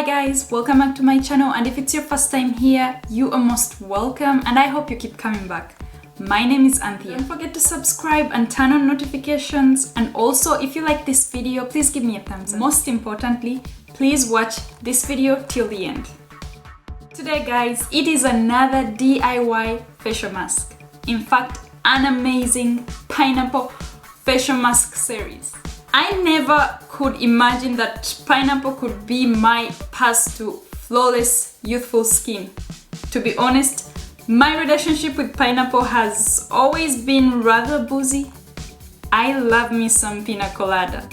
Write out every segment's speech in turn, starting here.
Hi guys, welcome back to my channel, and if it's your first time here, you are most welcome and I hope you keep coming back. My name is Anthea. Don't forget to subscribe and turn on notifications, and also if you like this video, please give me a thumbs up. Most importantly, please watch this video till the end. Today guys, it is another DIY facial mask. In fact, an amazing pineapple facial mask series. I never could imagine that pineapple could be my path to flawless, youthful skin. To be honest, my relationship with pineapple has always been rather boozy. I love me some pina colada.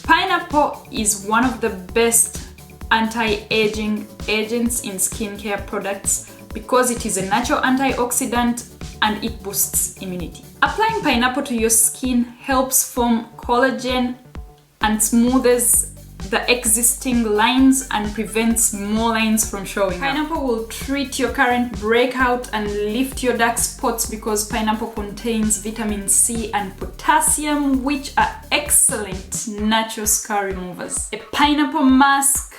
Pineapple is one of the best anti-aging agents in skincare products because it is a natural antioxidant and it boosts immunity. Applying pineapple to your skin helps form collagen and smoothes the existing lines and prevents more lines from showing. Pineapple will treat your current breakout and lift your dark spots because pineapple contains vitamin C and potassium, which are excellent natural scar removers. A pineapple mask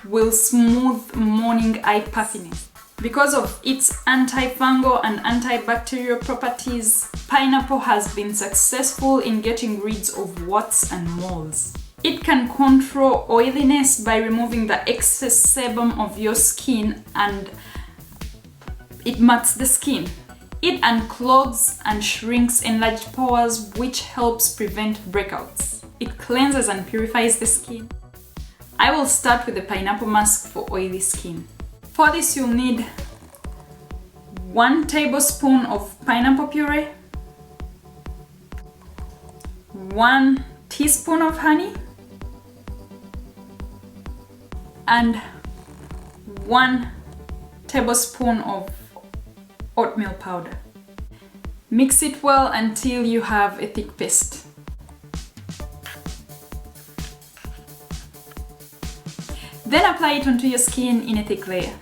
will smooth morning eye puffiness. Because of its antifungal and antibacterial properties, pineapple has been successful in getting rid of warts and moles. It can control oiliness by removing the excess sebum of your skin, and it mats the skin. It unclogs and shrinks enlarged pores, which helps prevent breakouts. It cleanses and purifies the skin. I will start with the pineapple mask for oily skin. For this, you'll need 1 tablespoon of pineapple puree, 1 teaspoon of honey, and 1 tablespoon of oatmeal powder. Mix it well until you have a thick paste. Then apply it onto your skin in a thick layer.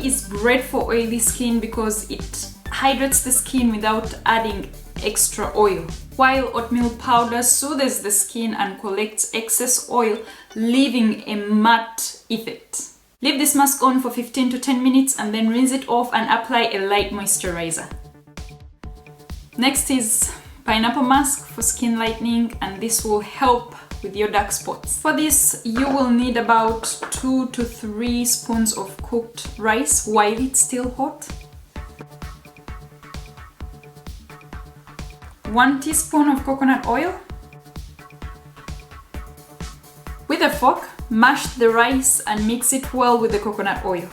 Is great for oily skin because it hydrates the skin without adding extra oil, while oatmeal powder soothes the skin and collects excess oil, leaving a matte effect. Leave this mask on for 15 to 10 minutes and then rinse it off and apply a light moisturizer. Next is pineapple mask for skin lightening, and this will help with your dark spots. For this, you will need about 2 to 3 spoons of cooked rice while it's still hot, 1 teaspoon of coconut oil. With a fork, mash the rice and mix it well with the coconut oil.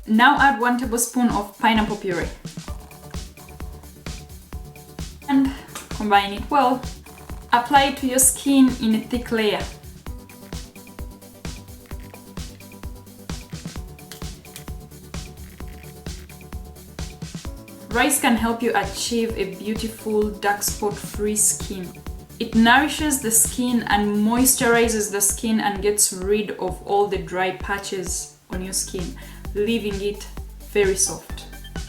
Now add 1 tablespoon of pineapple puree and combine it well. Apply it to your skin in a thick layer. Rice can help you achieve a beautiful dark spot-free skin. It nourishes the skin and moisturizes the skin and gets rid of all the dry patches on your skin, leaving it very soft,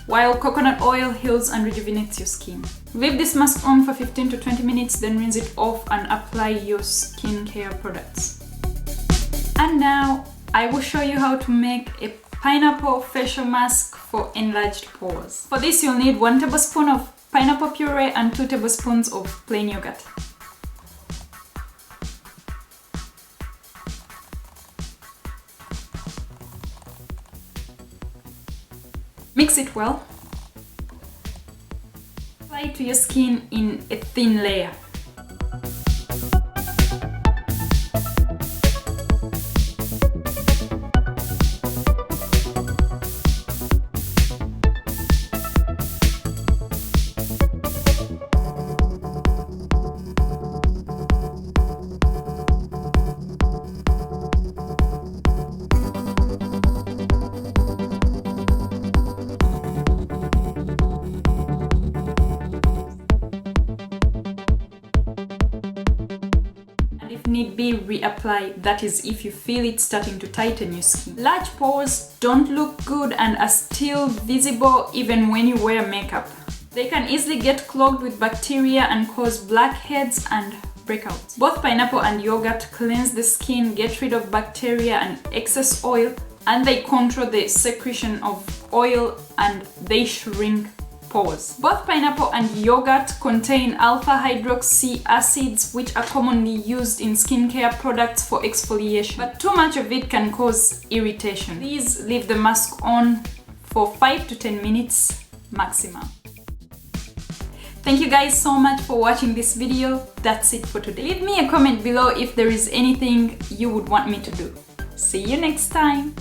while coconut oil heals and rejuvenates your skin. Leave this mask on for 15 to 20 minutes, then rinse it off and apply your skincare products. And now I will show you how to make a pineapple facial mask for enlarged pores. For this, you'll need 1 tablespoon of pineapple puree and 2 tablespoons of plain yogurt. Mix it well. Apply it to your skin in a thin layer. reapply, that is if you feel it starting to tighten your skin. Large pores don't look good and are still visible even when you wear makeup. They can easily get clogged with bacteria and cause blackheads and breakouts. Both pineapple and yogurt cleanse the skin, get rid of bacteria and excess oil, and they control the secretion of oil and they shrink pores. Both pineapple and yogurt contain alpha hydroxy acids, which are commonly used in skincare products for exfoliation, but too much of it can cause irritation. Please leave the mask on for 5 to 10 minutes maximum. Thank you guys so much for watching this video. That's it for today. Leave me a comment below if there is anything you would want me to do. See you next time.